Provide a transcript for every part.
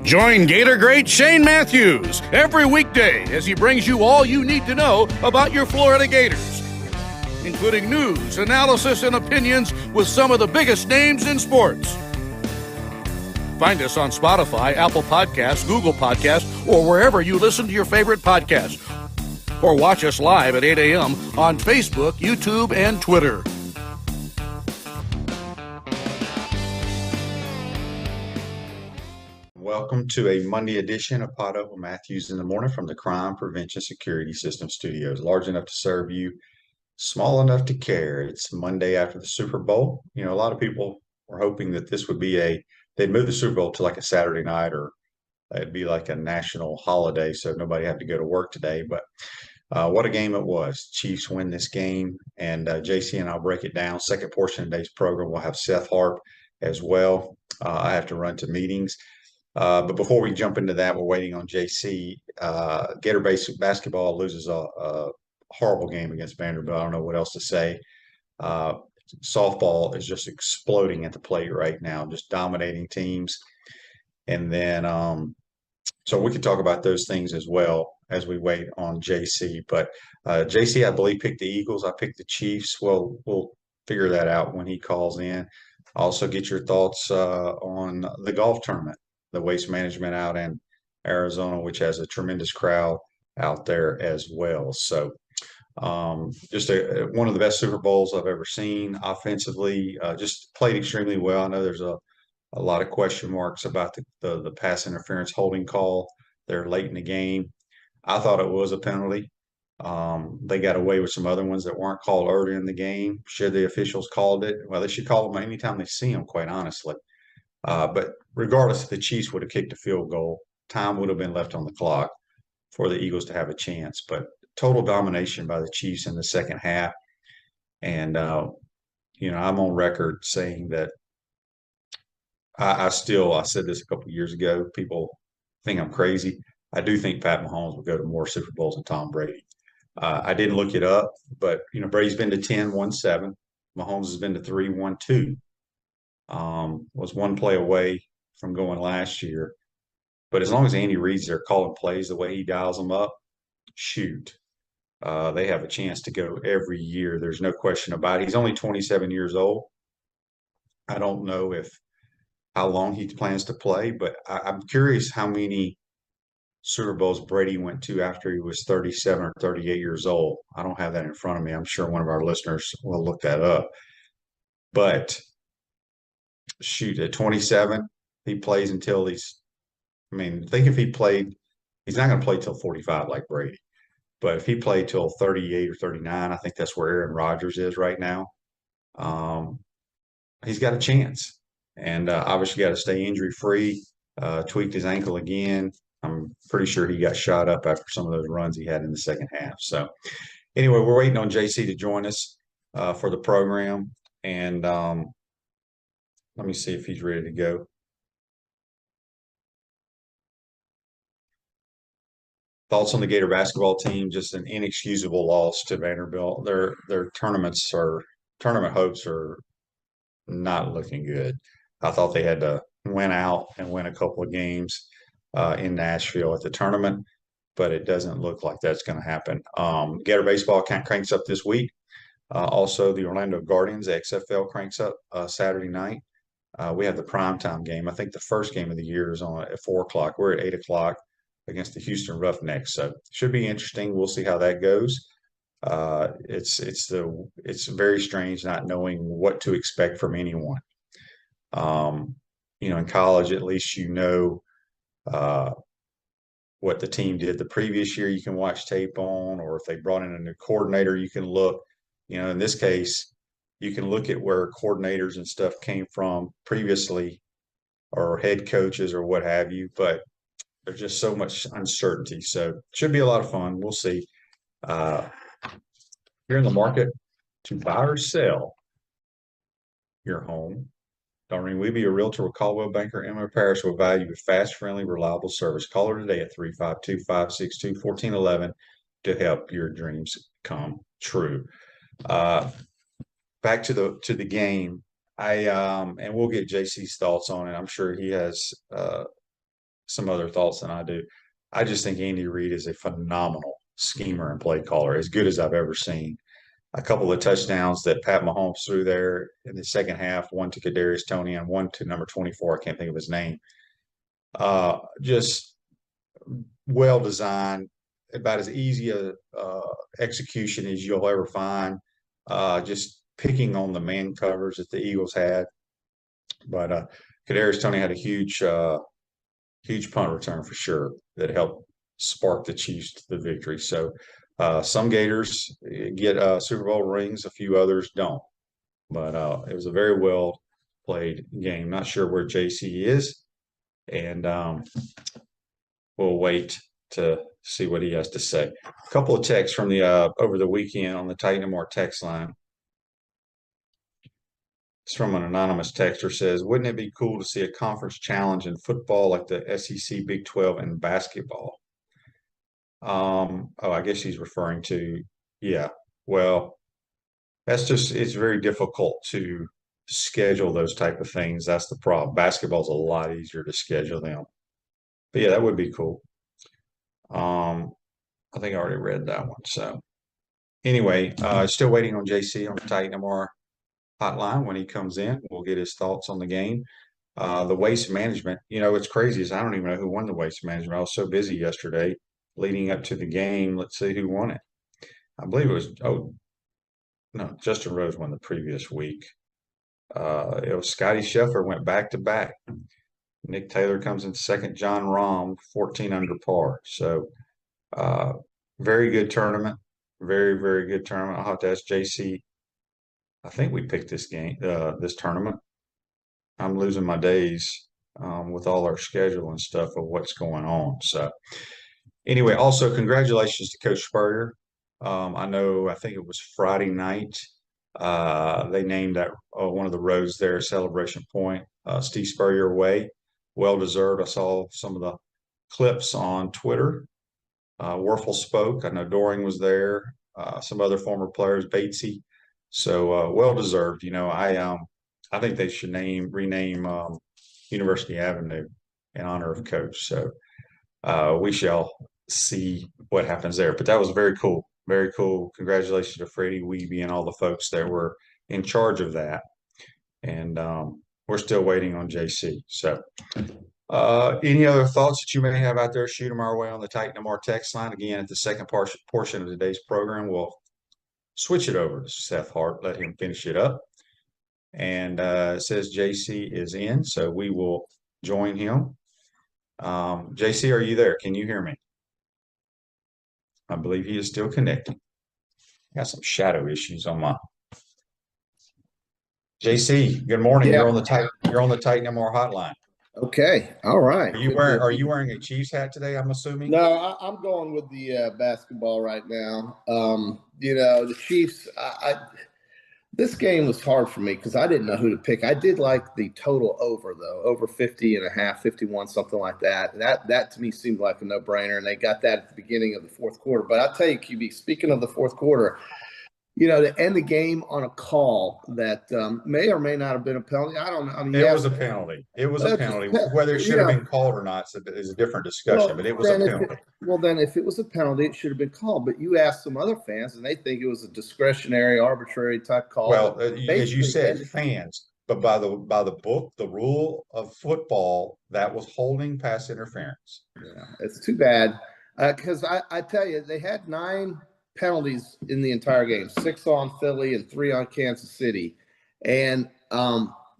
Join Gator great Shane Mathews every weekday as he brings you all you need to know about your Florida Gators, including news, analysis, and opinions with some of the biggest names in sports. Find us on Spotify, Apple Podcasts, Google Podcasts, or wherever you listen to your favorite podcasts. Or watch us live at 8 a.m. on Facebook, YouTube, and Twitter. Welcome to a Monday edition of Podup with Mathews in the Morning from the Crime Prevention Security System Studios. Large enough to serve you, small enough to care. It's Monday after the Super Bowl. You know, a lot of people were hoping that this would be they'd move the Super Bowl to like a Saturday night, or it'd be like a national holiday so nobody had to go to work today. But what a game it was. Chiefs win this game, and JC and I'll break it down. Second portion of today's program, we'll have Seth Harp as well. I have to run to meetings. But before we jump into that, we're waiting on JC. Gator basketball loses a horrible game against Vanderbilt. I don't know what else to say. Softball is just exploding at the plate right now, just dominating teams. And then, so we could talk about those things as well as we wait on JC. But JC, I believe, picked the Eagles. I picked the Chiefs. Well, we'll figure that out when he calls in. Also get your thoughts on the golf tournament, the Waste Management out in Arizona, which has a tremendous crowd out there as well. So just one of the best Super Bowls I've ever seen offensively. Just played extremely well. I know there's a lot of question marks about the pass interference holding call there late in the game. I thought it was a penalty. They got away with some other ones that weren't called earlier in the game. Should the officials called it? Well, they should call them anytime they see them, quite honestly. But regardless, if the Chiefs would have kicked a field goal, time would have been left on the clock for the Eagles to have a chance. But total domination by the Chiefs in the second half. And, I'm on record saying that I said this a couple of years ago, people think I'm crazy. I do think Pat Mahomes will go to more Super Bowls than Tom Brady. I didn't look it up, but, Brady's been to 10, won 7. Mahomes has been to 3, won 2. Was one play away from going last year. But as long as Andy Reid's there calling plays the way he dials them up, shoot, they have a chance to go every year. There's no question about it. He's only 27 years old. I don't know how long he plans to play, but I'm curious how many Super Bowls Brady went to after he was 37 or 38 years old. I don't have that in front of me. I'm sure one of our listeners will look that up. But shoot, at 27, he plays until think if he played, he's not going to play till 45 like Brady. But if he played till 38 or 39, I think that's where Aaron Rodgers is right now. He's got a chance. And obviously got to stay injury-free, tweaked his ankle again. I'm pretty sure he got shot up after some of those runs he had in the second half. So anyway, we're waiting on JC to join us for the program. And let me see if he's ready to go. Thoughts on the Gator basketball team? Just an inexcusable loss to Vanderbilt. Their tournament hopes are not looking good. I thought they had to win out and win a couple of games in Nashville at the tournament, but it doesn't look like that's going to happen. Gator baseball cranks up this week. Also, the Orlando Guardians, the XFL, cranks up Saturday night. We have the primetime game. I think the first game of the year is on at 4 o'clock. We're at 8 o'clock against the Houston Roughnecks. So it should be interesting. We'll see how that goes. It's very strange not knowing what to expect from anyone. In college, at least what the team did the previous year. You can watch tape on, or if they brought in a new coordinator, you can look. In this case, you can look at where coordinators and stuff came from previously, or head coaches or what have you. But there's just so much uncertainty. So it should be a lot of fun. We'll see. You're in the market to buy or sell your home. Don't ring. We be a realtor with Caldwell Banker, Emma Parish, will value with fast, friendly, reliable service. Call her today at 352-562-1411 to help your dreams come true. Back to the game. And we'll get JC's thoughts on it. I'm sure he has some other thoughts than I do. I just think Andy Reid is a phenomenal schemer and play caller, as good as I've ever seen. A couple of touchdowns that Pat Mahomes threw there in the second half, one to Kadarius Toney and one to number 24. I can't think of his name. Just well designed, about as easy a execution as you'll ever find. Just picking on the man covers that the Eagles had. But Kadarius Toney had a huge punt return for sure that helped spark the Chiefs to the victory. So some Gators get Super Bowl rings, a few others don't. But it was a very well played game. Not sure where JC is, and we'll wait to see what he has to say. A couple of texts from the over the weekend on the Titan and More text line. It's from an anonymous texter. Says, wouldn't it be cool to see a conference challenge in football like the SEC, Big 12, and basketball? I guess he's referring to, yeah. Well, it's very difficult to schedule those type of things. That's the problem. Basketball's a lot easier to schedule them. But yeah, that would be cool. I think I already read that one. So anyway, still waiting on JC on the Titan MR hotline. When he comes in, we'll get his thoughts on the game. The waste management, it's crazy. I don't even know who won the waste management. I was so busy yesterday leading up to the game. Let's see who won it. I believe it was, no, Justin Rose won the previous week. It was Scotty Scheffler went back to back. Nick Taylor comes in second. John Rahm, 14 under par. So very good tournament. Very, very good tournament. I'll have to ask JC. I think we picked this game, this tournament. I'm losing my days with all our schedule and stuff of what's going on. So anyway, also congratulations to Coach Spurrier. I think it was Friday night. They named that one of the roads there, Celebration Point, Steve Spurrier Way. Well deserved. I saw some of the clips on Twitter. Werfel spoke. I know Doring was there. Some other former players, Batesy. So well deserved. I think they should rename University Avenue in honor of Coach. So we shall see what happens there. But that was very cool. Very cool. Congratulations to Freddie Weeby and all the folks that were in charge of that. And we're still waiting on JC. So any other thoughts that you may have out there, shoot them our way on the Titan MR text line. Again, at the second portion of today's program, we'll switch it over to Seth Harp, let him finish it up. And it says JC is in, so we will join him. JC, are you there? Can you hear me? I believe he is still connecting. Got some shadow issues on my JC. Good morning. Yeah. You're on the Titan MR hotline. Okay. All right. Are you wearing a Chiefs hat today, I'm assuming? No, I'm going with the basketball right now. The Chiefs, this game was hard for me because I didn't know who to pick. I did like the total over, though, over 50.5, 51, something like that. That to me seemed like a no-brainer, and they got that at the beginning of the fourth quarter. But I'll tell you, QB, speaking of the fourth quarter, to end the game on a call that may or may not have been a penalty. I don't know. I mean, it was a penalty. It was a penalty. Whether it should have been called or not is a different discussion, but it was a penalty. Then if it was a penalty, it should have been called. But you ask some other fans, and they think it was a discretionary, arbitrary type call. Well, as you said, fans. But by the book, the rule of football, that was holding pass interference. Yeah, it's too bad because I tell you, they had 9 penalties in the entire game, 6 on Philly and 3 on Kansas City. And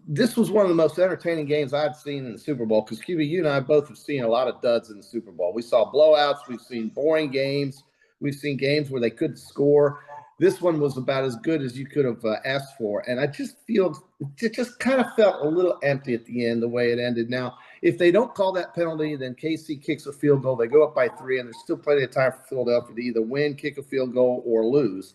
this was one of the most entertaining games I've seen in the Super Bowl because, QB, you and I both have seen a lot of duds in the Super Bowl. We saw blowouts. We've seen boring games. We've seen games where they couldn't score. This one was about as good as you could have asked for. And I just feel it just kind of felt a little empty at the end, the way it ended. Now, if they don't call that penalty, then KC kicks a field goal. They go up by 3, and there's still plenty of time for Philadelphia to either win, kick a field goal, or lose.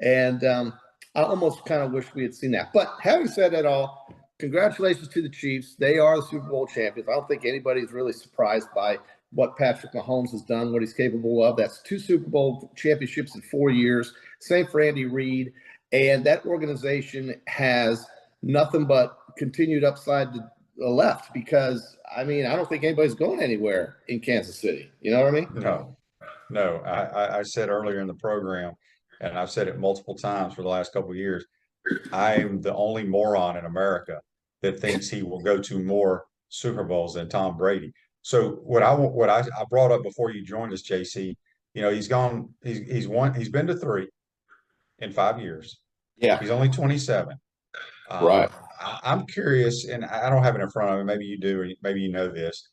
And I almost kind of wish we had seen that. But having said that all, congratulations to the Chiefs. They are the Super Bowl champions. I don't think anybody's really surprised by what Patrick Mahomes has done, what he's capable of. That's 2 Super Bowl championships in 4 years. Same for Andy Reid. And that organization has nothing but continued upside to the left because, I mean, I don't think anybody's going anywhere in Kansas City. You know what I mean? No. I said earlier in the program, and I've said it multiple times for the last couple of years, I am the only moron in America that thinks he will go to more Super Bowls than Tom Brady. So what I brought up before you joined us, JC, he's been to 3 in 5 years. Yeah. He's only 27. Right. I'm curious, and I don't have it in front of me. Maybe you do, or maybe you know this.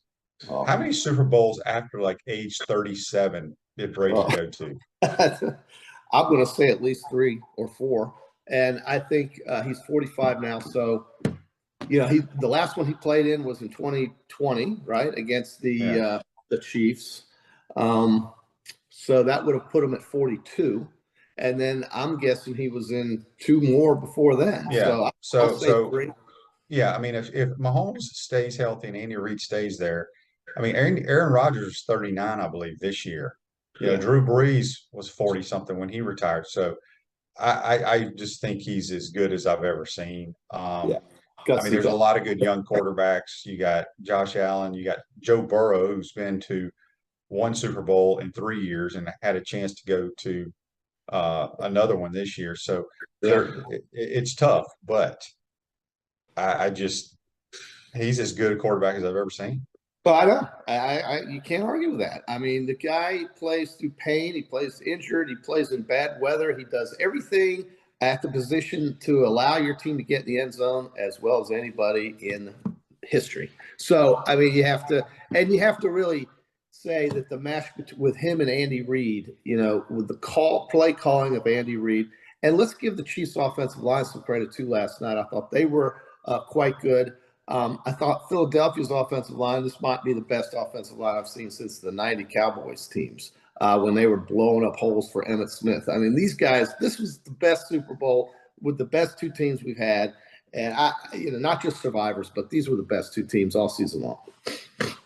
Oh. How many Super Bowls after like age 37 did Brady go to? I'm going to say at least 3 or 4. And I think he's 45 now. So, the last one he played in was in 2020, right, against the Chiefs. So that would have put him at 42. And then I'm guessing he was in 2 more before then. Yeah. I'll say 3. Yeah. I mean, if Mahomes stays healthy and Andy Reid stays there, I mean, Aaron Rodgers is 39, I believe, this year. Drew Brees was 40 something when he retired. So I just think he's as good as I've ever seen. I mean, there's a lot of good young quarterbacks. You got Josh Allen, you got Joe Burrow, who's been to 1 Super Bowl in 3 years and had a chance to go to another one this year. So it's tough, but he's as good a quarterback as I've ever seen. Well, I know. You can't argue with that. I mean, the guy plays through pain. He plays injured. He plays in bad weather. He does everything at the position to allow your team to get in the end zone as well as anybody in history. So, I mean, you have to really say that the match with him and Andy Reid, with the play calling of Andy Reid, and let's give the Chiefs offensive line some credit too. Last night, I thought they were quite good. I thought Philadelphia's offensive line, this might be the best offensive line I've seen since the 90 Cowboys teams when they were blowing up holes for Emmitt Smith. I mean, these guys, this was the best Super Bowl with the best 2 teams we've had. And, not just survivors, but these were the best 2 teams all season long.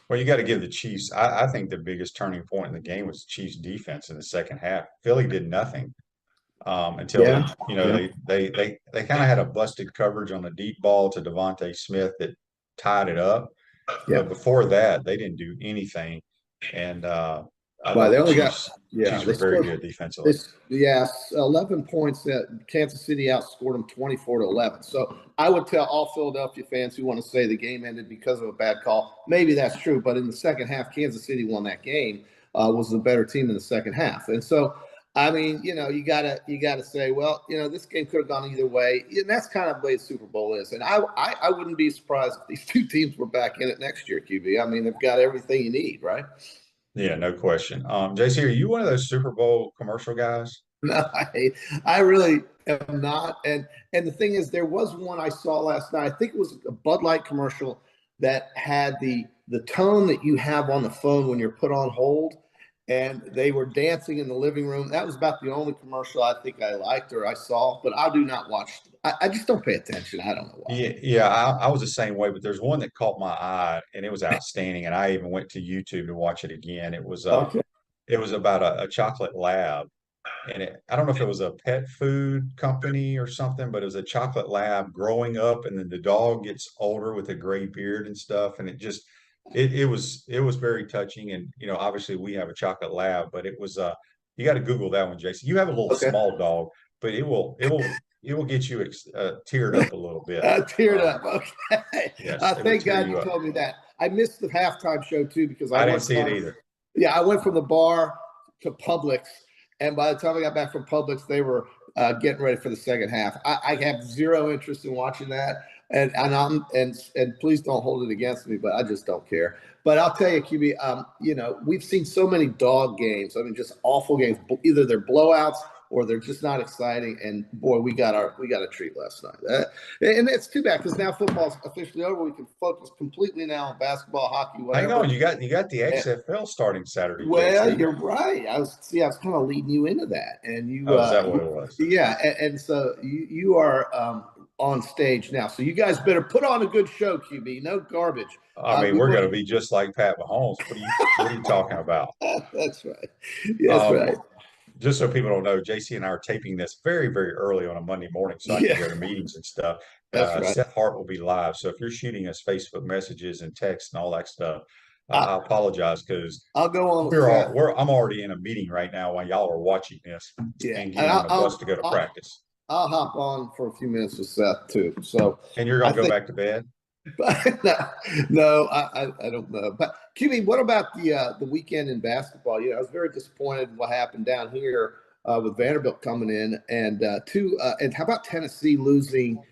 Well, you got to give the Chiefs, I think the biggest turning point in the game was the Chiefs defense in the second half. Philly did nothing until they kind of had a busted coverage on a deep ball to Devontae Smith that tied it up. But before that, they didn't do anything. And they only Chiefs were very good defensively. 11 points that Kansas City outscored them 24-11. So I would tell all Philadelphia fans who want to say the game ended because of a bad call, maybe that's true. But in the second half, Kansas City won that game, was the better team in the second half. And so, I mean, you gotta say, well, this game could have gone either way. And that's kind of the way the Super Bowl is. And I wouldn't be surprised if these 2 teams were back in it next year, QB. I mean, they've got everything you need, right? Yeah, no question. JC, are you one of those Super Bowl commercial guys? No, I really am not. And the thing is, there was one I saw last night. I think it was a Bud Light commercial that had the tone that you have on the phone when you're put on hold. And they were dancing in the living room. That was about the only commercial I think I liked or I saw, but I do not watch. I just don't pay attention. I don't know why. Yeah, I was the same way, but there's one that caught my eye and it was outstanding. And I even went to YouTube to watch it again. It was It was about a chocolate lab. And I don't know if it was a pet food company or something, but it was a chocolate lab growing up, and then the dog gets older with a gray beard and stuff. And it was very touching. And obviously we have a chocolate lab, but it was you got to Google that one, Jason. You have a little small dog, but it will get you teared up a little bit. Teared up. Okay. Yes, thank God you told me that. I missed the halftime show too because I didn't see it either. Yeah, I went from the bar to Publix, and by the time I got back from Publix, they were getting ready for the second half. I have zero interest in watching that. And please don't hold it against me, but I just don't care. But I'll tell you, QB, we've seen so many dog games. I mean, just awful games. Either they're blowouts or they're just not exciting. And boy, we got a treat last night. And it's too bad because now football's officially over. We can focus completely now on basketball, hockey, whatever. Hang on, you got the XFL starting Saturday. Well, you're right. I was kind of leading you into that, and you. Is that what it was? Yeah, and so you are. On stage now, so you guys better put on a good show, QB. No garbage. I mean, we're going to be just like Pat Mahomes. What are you talking about? That's right. That's right. just so people don't know, JC and I are taping this very, very early on a Monday morning so I can go to meetings and stuff. That's right. Seth Harp will be live. So if you're shooting us Facebook messages and texts and all that stuff, I, I apologize because I'll go on with Seth. I'm already in a meeting right now while y'all are watching this and getting on the bus to go to practice. I'll hop on for a few minutes with Seth too. So, and you're going to go back to bed? No, I don't know. But QB, what about the weekend in basketball? I was very disappointed in what happened down here with Vanderbilt coming in, and and how about Tennessee losing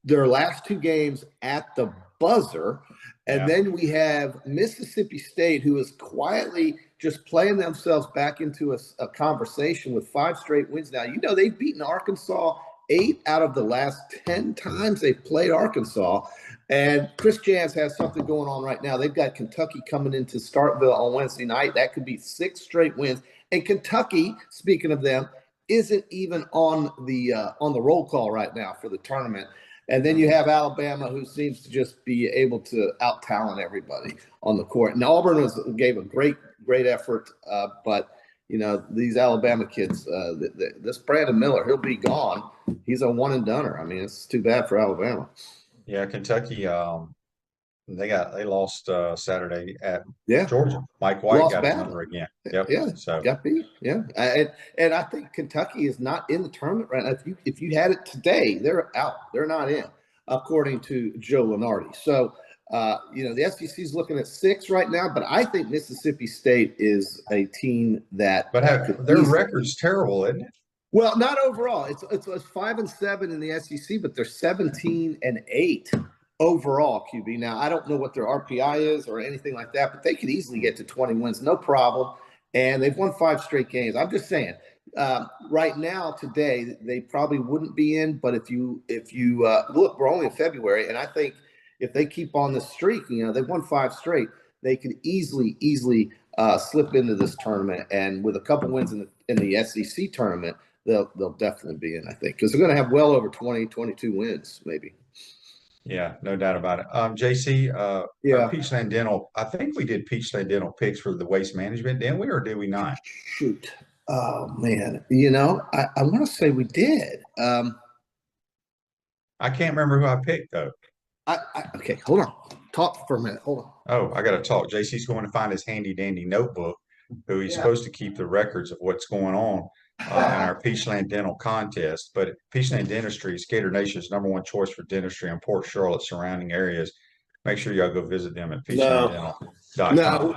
their last two games at the buzzer? And then we have Mississippi State, who is quietly just playing themselves back into a conversation with 5 straight wins now. They've beaten Arkansas 8 out of the last 10 times they've played Arkansas. And Chris Jans has something going on right now. They've got Kentucky coming into Starkville on Wednesday night. That could be 6 straight wins. And Kentucky, speaking of them, isn't even on the roll call right now for the tournament. And then you have Alabama, who seems to just be able to out-talent everybody on the court. And Auburn gave a great effort, but these Alabama kids, this Brandon Miller, he'll be gone. He's a one-and-doner. I mean, it's too bad for Alabama. Yeah, Kentucky, they lost Saturday at Georgia. Mike White lost got bad. a number again. Yep. Yeah, so got beat. Yeah, and I think Kentucky is not in the tournament right now. If you had it today, they're out. They're not in, according to Joe Lunardi. So the SEC is looking at 6 right now, but I think Mississippi State is a team that. But their record's terrible, isn't it? Well, not overall. It's 5-7 in the SEC, but they're 17-8 overall, QB. Now, I don't know what their RPI is or anything like that, but they could easily get to 20 wins, no problem. And they've won 5 straight games. I'm just saying, right now, today, they probably wouldn't be in. But if you look, we're only in February, and I think if they keep on this streak, they've won 5 straight, they could easily slip into this tournament. And with a couple wins in the SEC tournament, they'll definitely be in, I think, because they're going to have well over 20, 22 wins, maybe. Yeah, no doubt about it. JC, Peachland Dental, I think we did Peachland Dental picks for the waste management, didn't we, or did we not? Shoot. Oh, man. I want to say we did. I can't remember who I picked, though. Okay, hold on. Talk for a minute. Hold on. Oh, I got to talk. JC's going to find his handy-dandy notebook, who he's supposed to keep the records of what's going on in our Peachland Dental contest. But Peachland Dentistry is Gator Nation's #1 choice for dentistry in Port Charlotte surrounding areas. Make sure y'all go visit them at peachlanddental.com. No,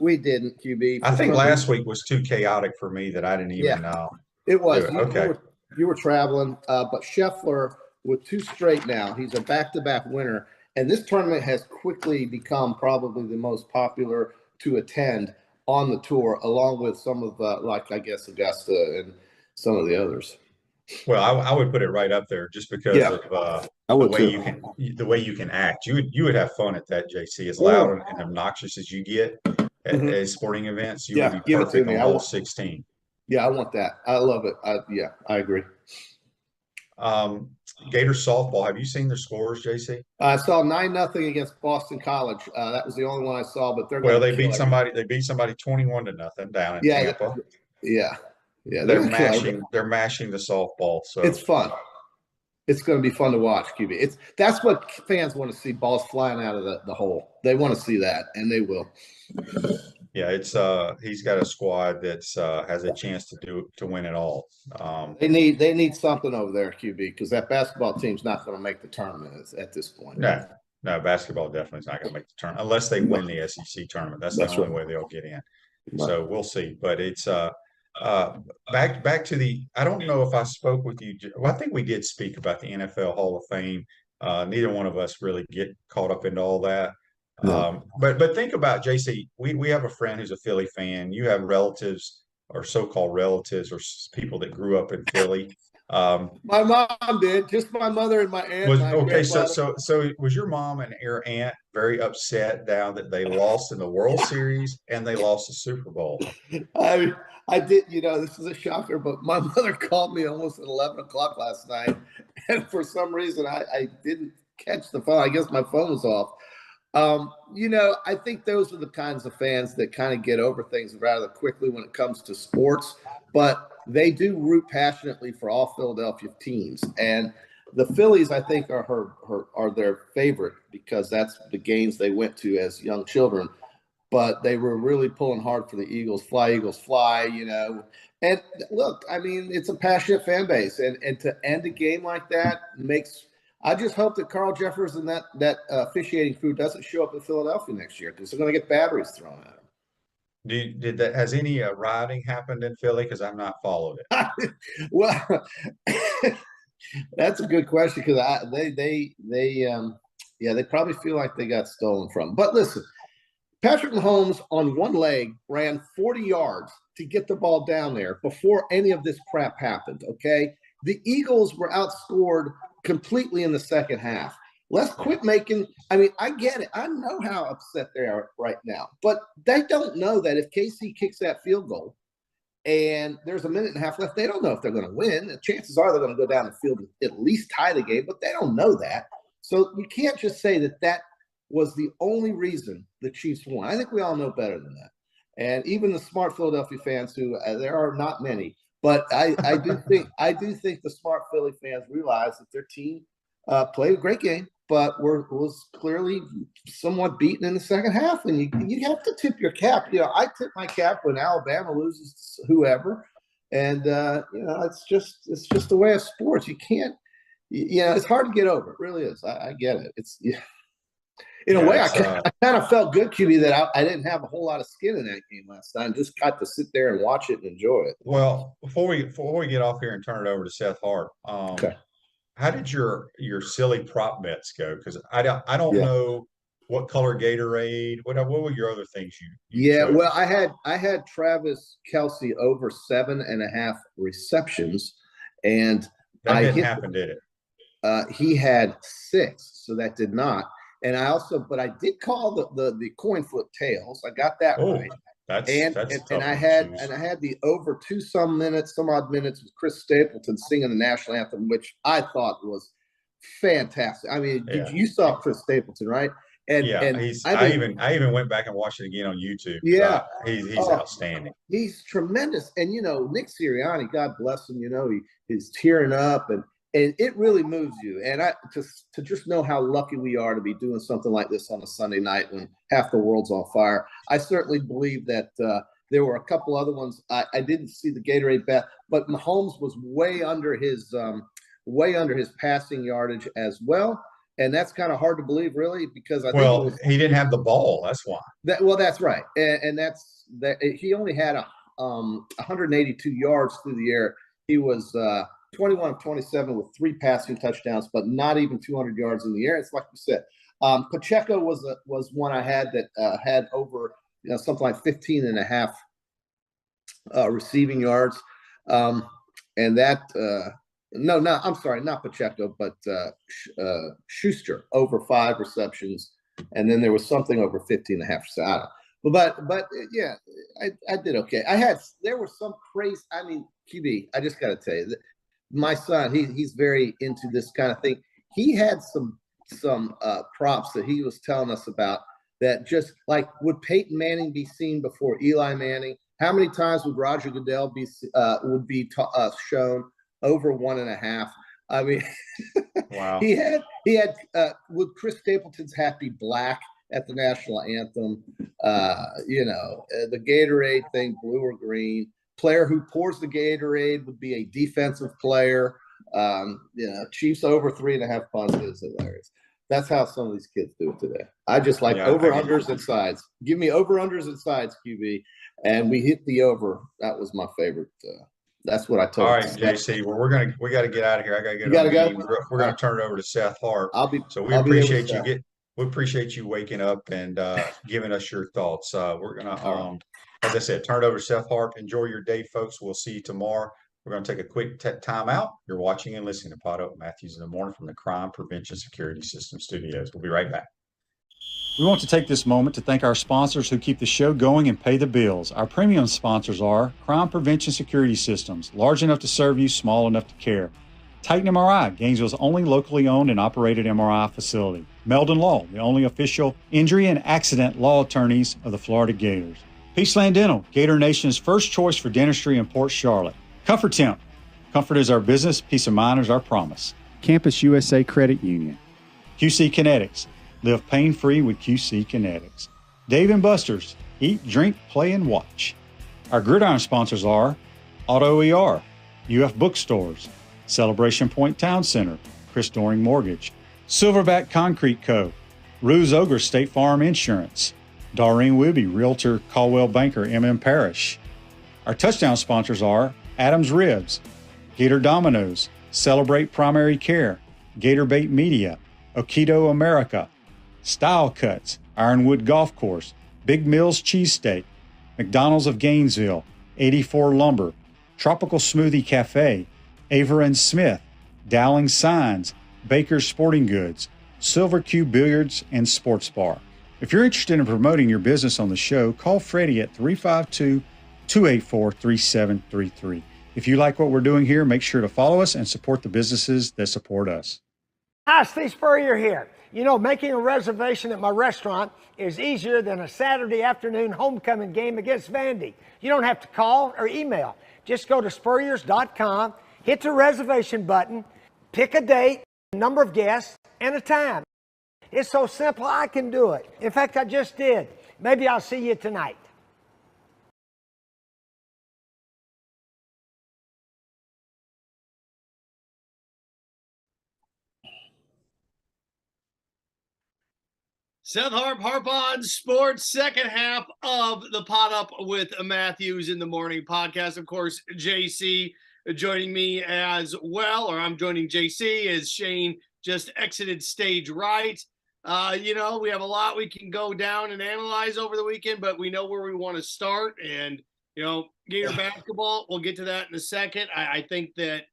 we didn't, QB. I think last week was too chaotic for me that I didn't even know. It was. Okay. You were traveling, but Scheffler with 2 straight now. He's a back-to-back winner. And this tournament has quickly become probably the most popular to attend on the tour, along with some of Augusta and some of the others. Well, I would put it right up there just because of the way you can act. You would have fun at that, JC. As loud and obnoxious as you get at sporting events, you would be perfect on all 16. Yeah, I want that. I love it. I agree. Gator softball. Have you seen their scores, JC? I saw 9-0 against Boston College. That was the only one I saw. But they beat somebody. They beat somebody 21-0 down in Tampa. Yeah. They're mashing the softball. So it's fun. It's going to be fun to watch, QB. That's what fans want to see: balls flying out of the hole. They want to see that, and they will. Yeah, it's he's got a squad that's has a chance to win it all. They need something over there, QB, because that basketball team's not going to make the tournament at this point. No, basketball definitely is not going to make the tournament unless they win the SEC tournament. That's the only way they'll get in. Right. So we'll see. But it's back to the. I don't know if I spoke with you. Well, I think we did speak about the NFL Hall of Fame. Neither one of us really get caught up into all that. No. But think about, JC, we have a friend who's a Philly fan. You have relatives or so-called relatives or people that grew up in Philly. My mom did. Just my mother and my aunt. So was your mom and your aunt very upset now that they lost in the World Series and they lost the Super Bowl? I did. This is a shocker, but my mother called me almost at 11 o'clock last night, and for some reason I didn't catch the phone. I guess my phone was off. I think those are the kinds of fans that kind of get over things rather quickly when it comes to sports, but they do root passionately for all Philadelphia teams. And the Phillies, I think, are their favorite because that's the games they went to as young children. But they were really pulling hard for the Eagles. Fly, Eagles, fly, And look, I mean, it's a passionate fan base. And to end a game like that makes – I just hope that Carl Jeffers and that officiating crew doesn't show up in Philadelphia next year because they're going to get batteries thrown at them. Has any rioting happened in Philly? Because I've not followed it. Well, that's a good question because they probably feel like they got stolen from. But listen, Patrick Mahomes on one leg ran 40 yards to get the ball down there before any of this crap happened. Okay, the Eagles were outscored completely in the second half. Let's quit making – I mean, I get it. I know how upset they are right now. But they don't know that if KC kicks that field goal and there's a minute and a half left, they don't know if they're going to win. The chances are they're going to go down the field and at least tie the game, but they don't know that. So you can't just say that was the only reason the Chiefs won. I think we all know better than that. And even the smart Philadelphia fans who there are not many, but I do think the smart Philly fans realize that their team played a great game, but was clearly somewhat beaten in the second half. And you have to tip your cap. I tip my cap when Alabama loses to whoever, and it's just the way of sports. You can't. It's hard to get over. It really is. I get it. In a way, I kind of felt good, QB, that I didn't have a whole lot of skin in that game last time. Just got to sit there and watch it and enjoy it. Well, before we get off here and turn it over to Seth Harp, okay. How did your silly prop bets go? Because I don't know what color Gatorade. What were your other things you chose? Well, I had Travis Kelce over 7.5 receptions, and that didn't happen, did it? He had 6, so that did not. And but I did call the coin flip tails. I got that right. And I had the over some odd minutes with Chris Stapleton singing the national anthem, which I thought was fantastic. I mean, you saw Chris Stapleton, right? And I even went back and watched it again on YouTube. Yeah, he's outstanding. He's tremendous. And Nick Sirianni, God bless him. He's tearing up and it really moves you. And to just know how lucky we are to be doing something like this on a Sunday night when half the world's on fire. I certainly believe that there were a couple other ones. I didn't see the Gatorade bet, but Mahomes was way under his passing yardage as well. And that's kind of hard to believe, really, because he didn't have the ball. That's why. That's right. And that's that. He only had 182 yards through the air. He was 21 of 27 with 3 passing touchdowns, but not even 200 yards in the air. It's like you said. Pacheco was one I had that had over something like 15.5 receiving yards, and that I'm sorry, not Pacheco, but Schuster over 5 receptions, and then there was something over 15.5. So but yeah, I did okay. There were some crazy. I mean, QB, I just got to tell you that my son, he's very into this kind of thing. He had some props that he was telling us about that just like, would Peyton Manning be seen before Eli Manning? How many times would Roger Goodell be shown? Over 1.5. I mean, wow. He had would Chris Stapleton's hat be black at the national anthem? The Gatorade thing, blue or green. Player who pours the Gatorade would be a defensive player. Chiefs over 3.5 punts is hilarious. That's how some of these kids do it today. I just like over-unders and sides. Give me over-unders and sides, QB. And we hit the over. That was my favorite. That's what I told you. All right, JC. Well, we got to get out of here. I got to get. You got to go. We're going to turn it over to Seth Harp. We appreciate you waking up and giving us your thoughts. We're going to, as I said, turn it over to Seth Harp. Enjoy your day, folks. We'll see you tomorrow. We're going to take a quick time out. You're watching and listening to Podup Mathews in the Morning from the Crime Prevention Security System Studios. We'll be right back. We want to take this moment to thank our sponsors who keep the show going and pay the bills. Our premium sponsors are Crime Prevention Security Systems, large enough to serve you, small enough to care. Titan MRI, Gainesville's only locally owned and operated MRI facility. Meldon Law, the only official injury and accident law attorneys of the Florida Gators. Peaceland Dental, Gator Nation's first choice for dentistry in Port Charlotte. Comfort Temp, comfort is our business, peace of mind is our promise. Campus USA Credit Union. QC Kinetics, live pain-free with QC Kinetics. Dave & Buster's, eat, drink, play, and watch. Our gridiron sponsors are Auto ER, UF Bookstores, Celebration Point Town Center, Chris Doring Mortgage, Silverback Concrete Co., Rue's Ogre State Farm Insurance, Doreen Wibby, Realtor Caldwell Banker, MM Parish. Our touchdown sponsors are Adams Ribs, Gator Dominoes, Celebrate Primary Care, Gator Bait Media, Okido America, Style Cuts, Ironwood Golf Course, Big Mills Cheesesteak, McDonald's of Gainesville, 84 Lumber, Tropical Smoothie Cafe, Aver and Smith, Dowling Signs, Baker's Sporting Goods, Silver Q Billiards and Sports Bar. If you're interested in promoting your business on the show, call Freddie at 352-284-3733. If you like what we're doing here, make sure to follow us and support the businesses that support us. Hi, Steve Spurrier here. You know, making a reservation at my restaurant is easier than a Saturday afternoon homecoming game against Vandy. You don't have to call or email. Just go to spurriers.com, hit the reservation button, pick a date, a number of guests, and a time. It's so simple, I can do it. In fact, I just did. Maybe I'll see you tonight. Seth Harp on Sports, second half of the Podup with Mathews in the Morning podcast. Of course, JC joining me as well, or I'm joining JC as Shane just exited stage right. We have a lot we can go down and analyze over the weekend, but we know where we want to start. And, Gator basketball, we'll get to that in a second. I think that,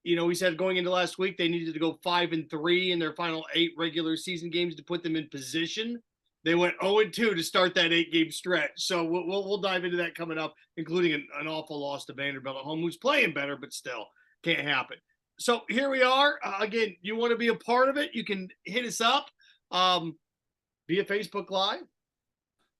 we said going into last week, they needed to go 5-3 in their final 8 regular season games to put them in position. They went 0-2 to start that 8-game stretch. So we'll dive into that coming up, including an awful loss to Vanderbilt at home, who's playing better, but still can't happen. So here we are. Again, you want to be a part of it, you can hit us up via Facebook Live.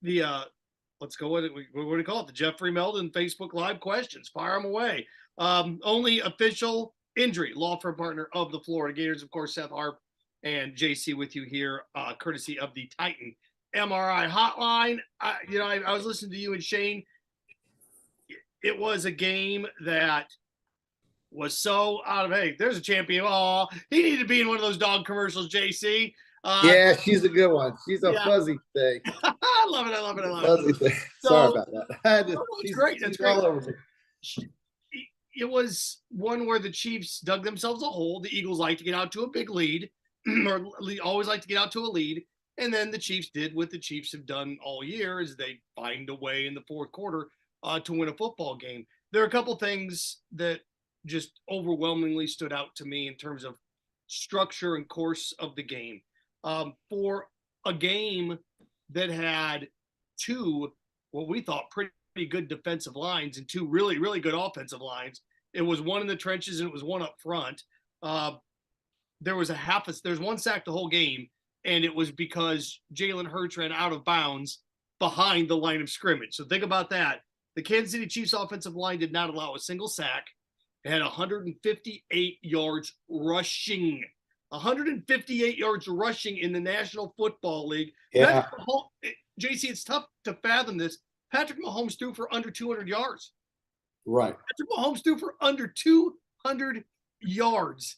Let's go with it. What do we call it? The Jeffrey Meldon Facebook Live questions. Fire them away. Only official injury law firm partner of the Florida Gators, of course, Seth Harp and JC with you here, courtesy of the Titan MRI hotline. I was listening to you and Shane. It was a game that was so out of, hey, there's a champion. Oh, he needed to be in one of those dog commercials, JC. Yeah, she's a good one. She's a fuzzy thing. I love it. Fuzzy thing. Sorry about that. It's great. That's great. All over me. It was one where the Chiefs dug themselves a hole. The Eagles like to get out to a big lead, or always like to get out to a lead. And then the Chiefs did what the Chiefs have done all year, is they find a way in the fourth quarter to win a football game. There are a couple things that just overwhelmingly stood out to me in terms of structure and course of the game. For a game that had 2, what we thought pretty good defensive lines and 2 really, really good offensive lines. It was one in the trenches and it was one up front. There was there's one sack the whole game, and it was because Jalen Hurts ran out of bounds behind the line of scrimmage. So think about that. The Kansas City Chiefs offensive line did not allow a single sack. It had 158 yards rushing. 158 yards rushing in the National Football League. Yeah. JC, it's tough to fathom this. Patrick Mahomes threw for under 200 yards. Right. Patrick Mahomes threw for under 200 yards.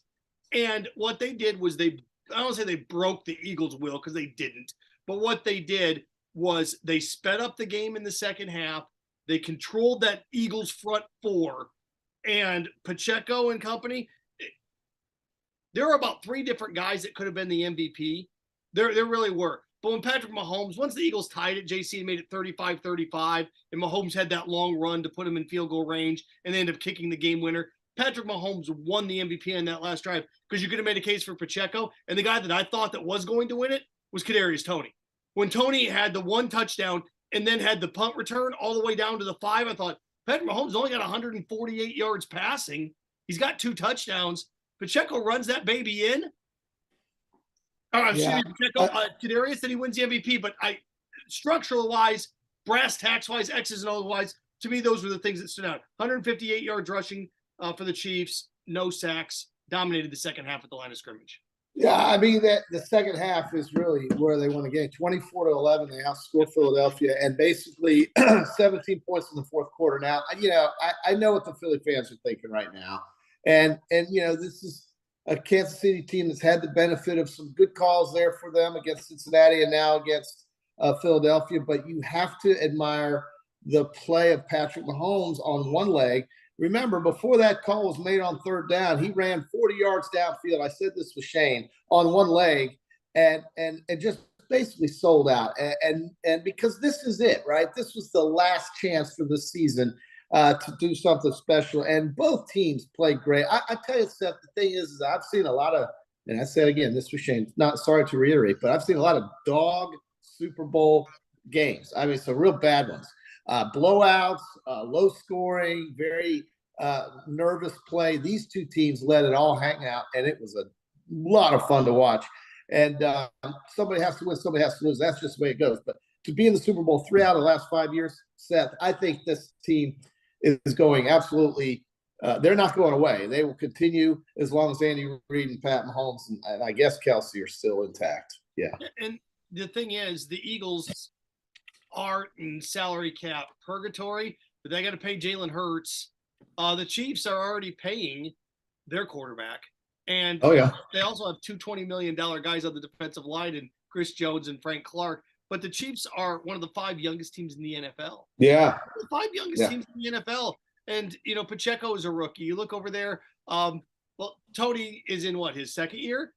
And what they did was I don't say they broke the Eagles' will, because they didn't. But what they did was they sped up the game in the second half. They controlled that Eagles front 4. And Pacheco and company, there were about 3 different guys that could have been the MVP. There really were. But when Patrick Mahomes, once the Eagles tied it, JC made it 35-35, and Mahomes had that long run to put him in field goal range, and they ended up kicking the game winner. Patrick Mahomes won the MVP on that last drive, because you could have made a case for Pacheco, and the guy that I thought that was going to win it was Kadarius Toney. When Toney had the 1 touchdown and then had the punt return all the way down to the 5, I thought, Patrick Mahomes only got 148 yards passing. He's got 2 touchdowns. Pacheco runs that baby in. Excuse me, Pacheco, Kadarius, then he wins the MVP. But structural wise, brass tacks wise, X's and O's wise, to me, those were the things that stood out. 158 yards rushing for the Chiefs, no sacks, dominated the second half at the line of scrimmage. Yeah, I mean that the second half is really where they won the game. 24-11, they outscored Philadelphia, and basically 17 points in the fourth quarter. Now, I know what the Philly fans are thinking right now, and this is a Kansas City team that's had the benefit of some good calls there for them against Cincinnati and now against Philadelphia. But you have to admire the play of Patrick Mahomes on one leg. Remember, before that call was made on third down, he ran 40 yards downfield. I said this with Shane on one leg and just basically sold out. And because this is it, right? This was the last chance for the season to do something special. And both teams played great. I tell you, Seth, the thing is I've seen a lot of, and I said again, this was Shane, not sorry to reiterate, but I've seen a lot of dog Super Bowl games. I mean, some real bad ones. Blowouts, low scoring, very nervous play. These two teams let it all hang out, and it was a lot of fun to watch. And somebody has to win, somebody has to lose. That's just the way it goes. But to be in the Super Bowl 3 out of the last 5 years, Seth, I think this team is going absolutely they're not going away. They will continue as long as Andy Reid and Pat Mahomes and I guess Kelsey are still intact. Yeah. And the thing is, the Eagles are in salary cap purgatory, but they got to pay Jalen Hurts. The Chiefs are already paying their quarterback. And they also have two $20 million guys on the defensive line in Chris Jones and Frank Clark. But the Chiefs are one of the 5 youngest teams in the NFL. Yeah. The 5 youngest teams in the NFL. And, Pacheco is a rookie. You look over there. Tony is in his second year?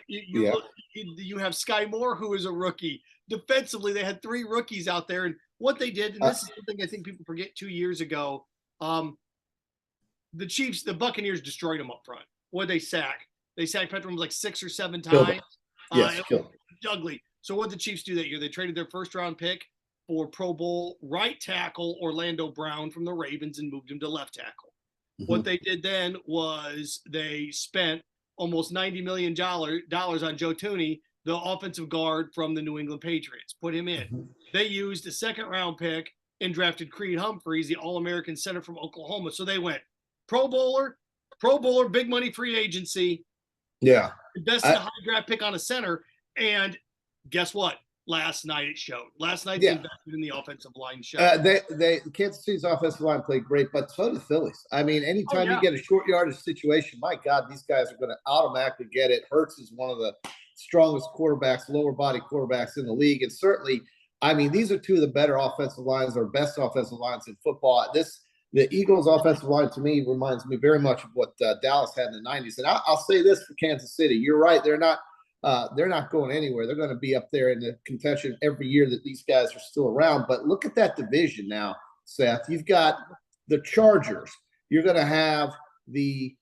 You have Sky Moore, who is a rookie. Defensively, they had 3 rookies out there. And what they did, and this is something I think people forget 2 years ago, the Buccaneers destroyed them up front. What did they sack? They sacked Patrick Mahomes like 6 or 7 times. Yes, ugly. So what did the Chiefs do that year? They traded their first-round pick for Pro Bowl right tackle Orlando Brown from the Ravens and moved him to left tackle. Mm-hmm. What they did then was they spent almost $90 million on Joe Thuney, the offensive guard from the New England Patriots. Put him in. Mm-hmm. They used a second-round pick and drafted Creed Humphreys, the All-American center from Oklahoma. So they went Pro Bowler, big money free agency. Yeah. Invested a high draft pick on a center. And guess what? Last night it showed. Last night they invested in the offensive line show. Kansas City's offensive line played great, but so did Phillies. I mean, anytime you get a short yardage situation, my God, these guys are going to automatically get it. Hurts is one of the strongest quarterbacks, lower body quarterbacks in the league. And certainly, I mean, these are 2 of the better offensive lines or best offensive lines in football. The Eagles' offensive line, to me, reminds me very much of what Dallas had in the 90s. And I'll say this for Kansas City. You're right. They're not going anywhere. They're going to be up there in the contention every year that these guys are still around. But look at that division now, Seth. You've got the Chargers. You're going to have the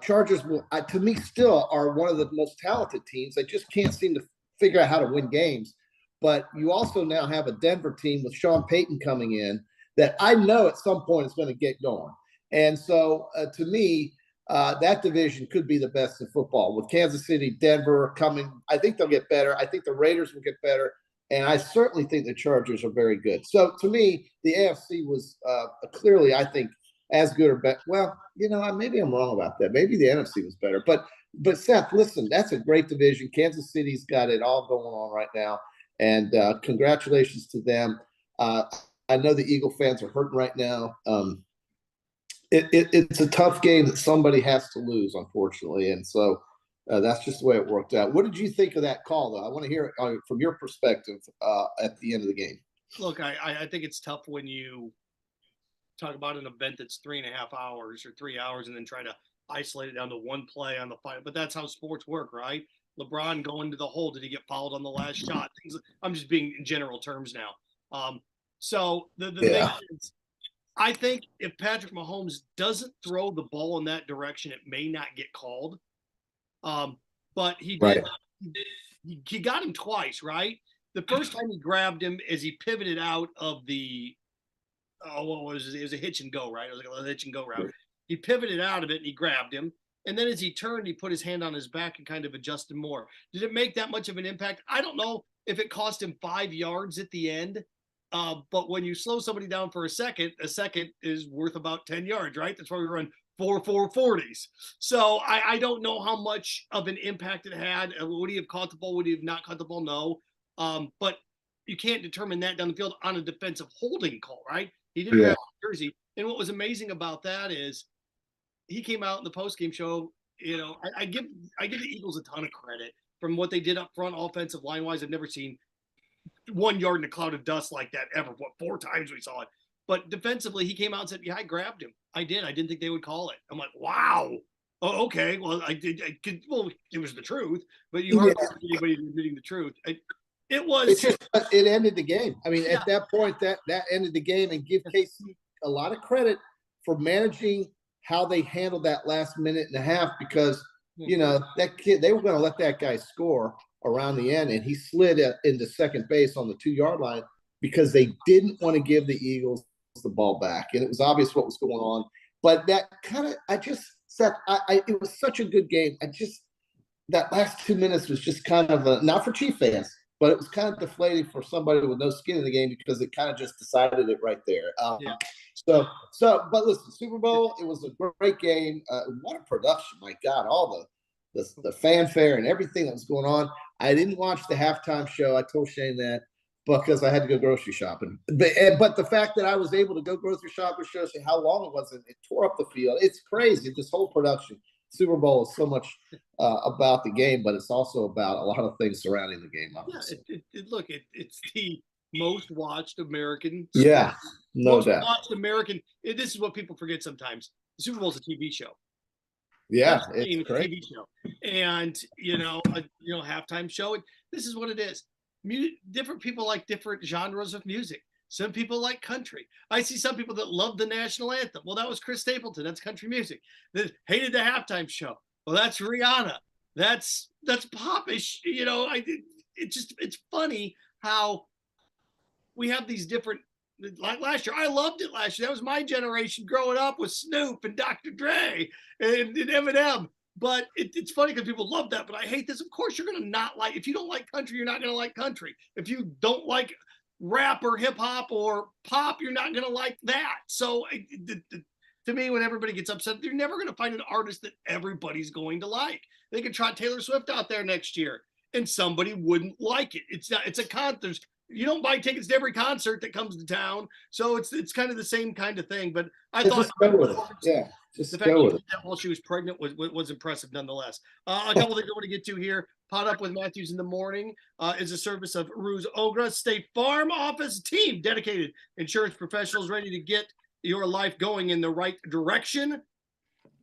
Chargers, to me, still are one of the most talented teams. They just can't seem to figure out how to win games. But you also now have a Denver team with Sean Payton coming in that I know at some point is going to get going. And so, to me, that division could be the best in football with Kansas City, Denver coming. I think they'll get better. I think the Raiders will get better. And I certainly think the Chargers are very good. So to me, the AFC was clearly, I think, as good or better. Well, maybe I'm wrong about that. Maybe the NFC was better. But Seth, listen, that's a great division. Kansas City's got it all going on right now. And congratulations to them. I know the Eagle fans are hurting right now. It's a tough game that somebody has to lose, unfortunately. And so that's just the way it worked out. What did you think of that call, though? I want to hear it from your perspective at the end of the game. Look, I think it's tough when you talk about an event that's 3.5 hours or 3 hours and then try to isolate it down to one play on the fight. But that's how sports work, right? LeBron going to the hole. Did he get fouled on the last shot? I'm just being in general terms now. So the thing is, I think if Patrick Mahomes doesn't throw the ball in that direction, it may not get called. But he did. Right. He got him twice, right? The first time he grabbed him as he pivoted out of the what was it? It was a hitch and go, right? It was like a hitch and go route. He pivoted out of it and he grabbed him. And then as he turned, he put his hand on his back and kind of adjusted more. Did it make that much of an impact? I don't know if it cost him 5 yards at the end. But when you slow somebody down for a second is worth about 10 yards, right? That's why we run 4.40s. So I don't know how much of an impact it had. Would he have caught the ball? Would he have not caught the ball? No. But you can't determine that down the field on a defensive holding call, right? He didn't have a jersey. And what was amazing about that is he came out in the postgame show. You know, I give the Eagles a ton of credit from what they did up front, offensive line wise. I've never seen 1 yard in a cloud of dust like that ever. 4 times we saw it. But defensively, he came out and said, "Yeah, I grabbed him. I did. I didn't think they would call it." I'm like, "Wow. Oh, okay. Well, I did. Well, it was the truth, but you hardly heard anybody admitting the truth." It ended the game. I mean, at that point, that ended the game, and give KC a lot of credit for managing how they handled that last minute and a half, because you know that kid, they were going to let that guy score around the end, and he slid into second base on the 2-yard line because they didn't want to give the Eagles the ball back, and it was obvious what was going on. But that kind of, it was such a good game. That last 2 minutes was just kind of not for Chief fans, but it was kind of deflating for somebody with no skin in the game, because it kind of just decided it right there. But listen, Super Bowl, it was a great game. What a production. My God, all the fanfare and everything that was going on. I didn't watch the halftime show. I told Shane that because I had to go grocery shopping. But the fact that I was able to go grocery shopping shows you how long it was. It tore up the field. It's crazy, this whole production. Super Bowl is so much about the game, but it's also about a lot of things surrounding the game. It's the most watched American. Yeah, no doubt. Watched American. This is what people forget sometimes. The Super Bowl is a TV show. Yeah, it's great. A TV show, and halftime show. This is what it is. Different people like different genres of music. Some people like country. I see some people that love the national anthem. Well, that was Chris Stapleton. That's country music. That hated the halftime show. Well, that's Rihanna. That's popish. It's funny how we have these different. Like last year, I loved it last year. That was my generation growing up with Snoop and Dr. Dre and Eminem. But it's funny because people love that, but I hate this. Of course, you're going to not like, if you don't like country, you're not going to like country. If you don't like rap or hip hop or pop, you're not going to like that. So to me, when everybody gets upset, you're never going to find an artist that everybody's going to like. They could trot Taylor Swift out there next year and somebody wouldn't like it. It's a concert. You don't buy tickets to every concert that comes to town. So it's kind of the same kind of thing. But I thought just go with it. Yeah. Just the fact go with that while she was pregnant was impressive nonetheless. A couple things I want to get to here. Podup with Mathews in the morning is a service of Ruse Ogra State Farm Office team, dedicated insurance professionals ready to get your life going in the right direction.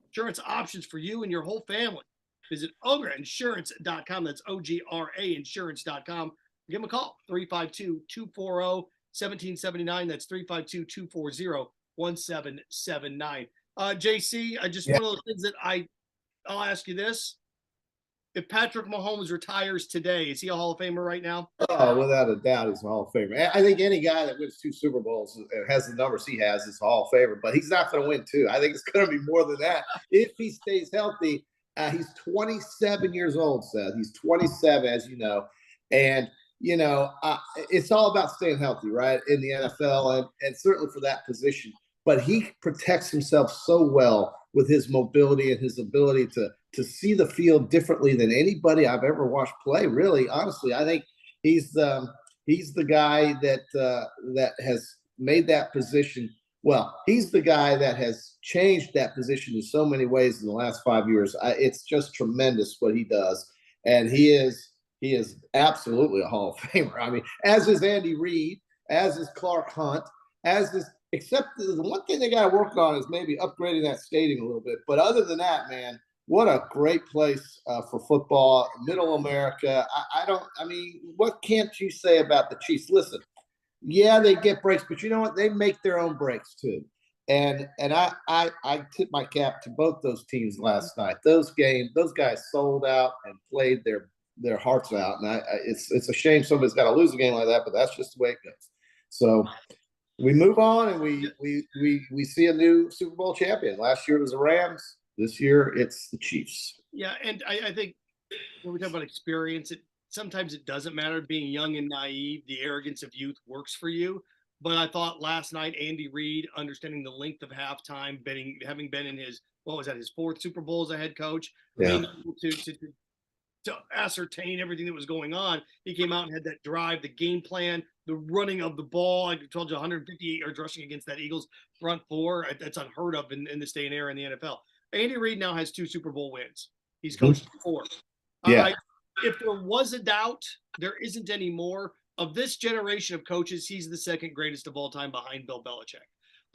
Insurance options for you and your whole family. Visit ograinsurance.com. That's OGRA insurance.com. Give them a call, 352-240-1779. That's 352-240-1779. JC, one of those things that I'll ask you this. If Patrick Mahomes retires today, is he a Hall of Famer right now? Oh, without a doubt, he's a Hall of Famer. I think any guy that wins 2 Super Bowls and has the numbers he has is a Hall of Famer, but he's not going to win 2. I think it's going to be more than that. If he stays healthy, he's 27 years old, Seth. He's 27, as you know. And, it's all about staying healthy, right, in the NFL and certainly for that position. But he protects himself so well with his mobility and his ability to see the field differently than anybody I've ever watched play. Really, honestly, I think he's the guy that has made that position. Well, he's the guy that has changed that position in so many ways in the last 5 years. It's just tremendous what he does, and he is absolutely a Hall of Famer. I mean, as is Andy Reid, as is Clark Hunt, except the one thing they got to work on is maybe upgrading that stadium a little bit. But other than that, man, what a great place for football, Middle America. What can't you say about the Chiefs? Listen, yeah, they get breaks, but you know what? They make their own breaks too. And I tip my cap to both those teams last night. Those guys sold out and played their hearts out. And it's a shame somebody's got to lose a game like that, but that's just the way it goes. So we move on, and we see a new Super Bowl champion. Last year it was the Rams. This year, it's the Chiefs. Yeah, and I think when we talk about experience, sometimes it doesn't matter. Being young and naive, the arrogance of youth works for you. But I thought last night, Andy Reid, understanding the length of halftime, having been in his his 4th Super Bowl as a head coach, being able to ascertain everything that was going on. He came out and had that drive, the game plan, the running of the ball. I told you 158 yards rushing against that Eagles front 4. That's unheard of in this day and era in the NFL. Andy Reid now has 2 Super Bowl wins. He's coached 4. Yeah. If there was a doubt, there isn't any more. Of this generation of coaches, he's the 2nd greatest of all time behind Bill Belichick.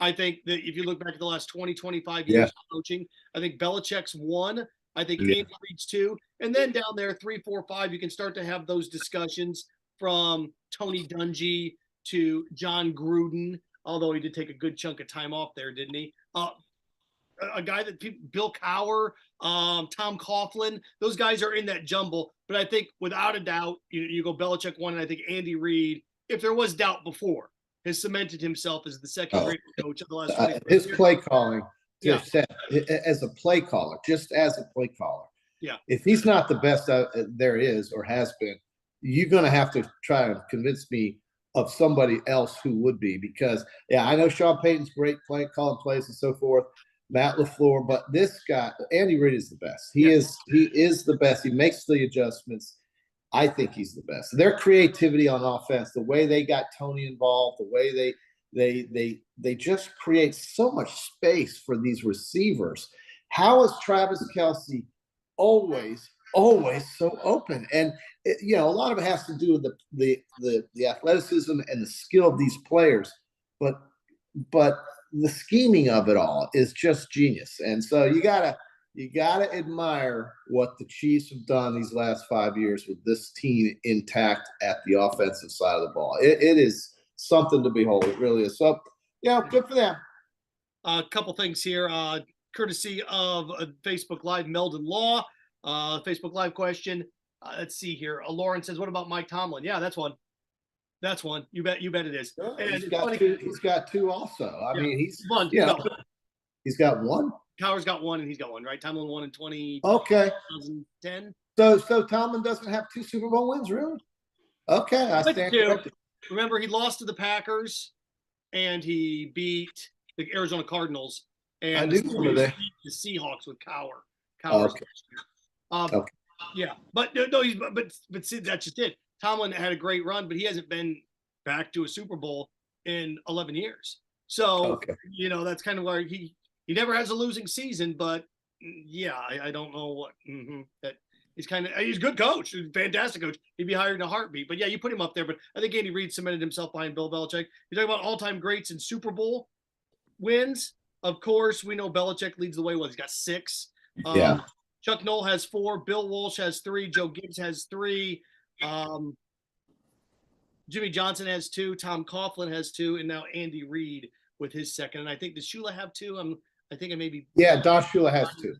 I think that if you look back at the last 20, 25 years of coaching, I think Belichick's 1. I think Andy Reid's 2. And then down there, 3, 4, 5, you can start to have those discussions from Tony Dungy to John Gruden, although he did take a good chunk of time off there, didn't he? A guy that Bill Cowher, Tom Coughlin, those guys are in that jumble. But I think without a doubt, you go Belichick 1, and I think Andy Reid, if there was doubt before, has cemented himself as the 2nd greatest coach of the last 20 his years. play calling, as a play caller, just as a play caller. Yeah. If he's not the best there is or has been, you're going to have to try and convince me of somebody else who would be, because I know Sean Payton's great calling plays and so forth, Matt LaFleur, but this guy, Andy Reid, is the best. He is the best. He makes the adjustments. I think he's the best. Their creativity on offense, the way they got Tony involved, the way they just create so much space for these receivers. How is Travis Kelce always so open? And a lot of it has to do with the athleticism and the skill of these players, but the scheming of it all is just genius. And so you gotta admire what the Chiefs have done these last 5 years with this team intact at the offensive side of the ball. It is something to behold. It really is. So, good for them. A couple things here, courtesy of Facebook Live, Meldon Law. Facebook Live question. Let's see here. Lauren says, "What about Mike Tomlin?" Yeah, that's one. That's one. You bet it is. And he's got 2 also. I mean, he's one. He's got 1. Cowher's got 1, and he's got 1, right? Tomlin won in 2010. So Tomlin doesn't have 2 Super Bowl wins, really? Okay, I stand corrected. Remember, he lost to the Packers, and he beat the Arizona Cardinals, and the Seahawks with Cowher. Okay. Yeah, but see, that's just it. Tomlin had a great run, but he hasn't been back to a Super Bowl in 11 years. So, that's kind of where he never has a losing season, but I don't know what that he's a good coach, he's a fantastic coach. He'd be hired in a heartbeat, but you put him up there. But I think Andy Reid cemented himself behind Bill Belichick. You're talking about all-time greats in Super Bowl wins. Of course, we know Belichick leads the way. He's got 6. Chuck Noll has 4. Bill Walsh has 3. Joe Gibbs has 3. Jimmy Johnson has 2. Tom Coughlin has 2, and now Andy Reid with his 2nd. And I think does Shula have 2? I think I maybe. Yeah, Don Shula has 2.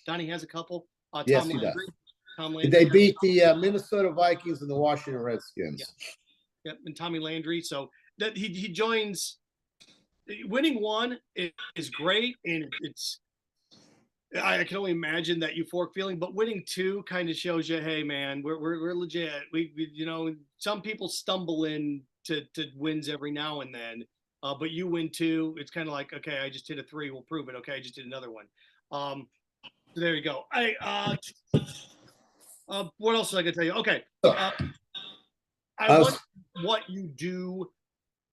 Donnie has a couple. Yes, he does. They beat the Minnesota Vikings and the Washington Redskins. Yep, and Tommy Landry. So that he joins. Winning 1 is great, and I can only imagine that euphoric feeling. But winning 2 kind of shows you, hey man, we're legit. We some people stumble in to wins every now and then, but you win 2. It's kind of like, okay, I just hit a 3. We'll prove it. Okay, I just did another one. So there you go. What else was I gonna tell you? Okay, I wonder what you do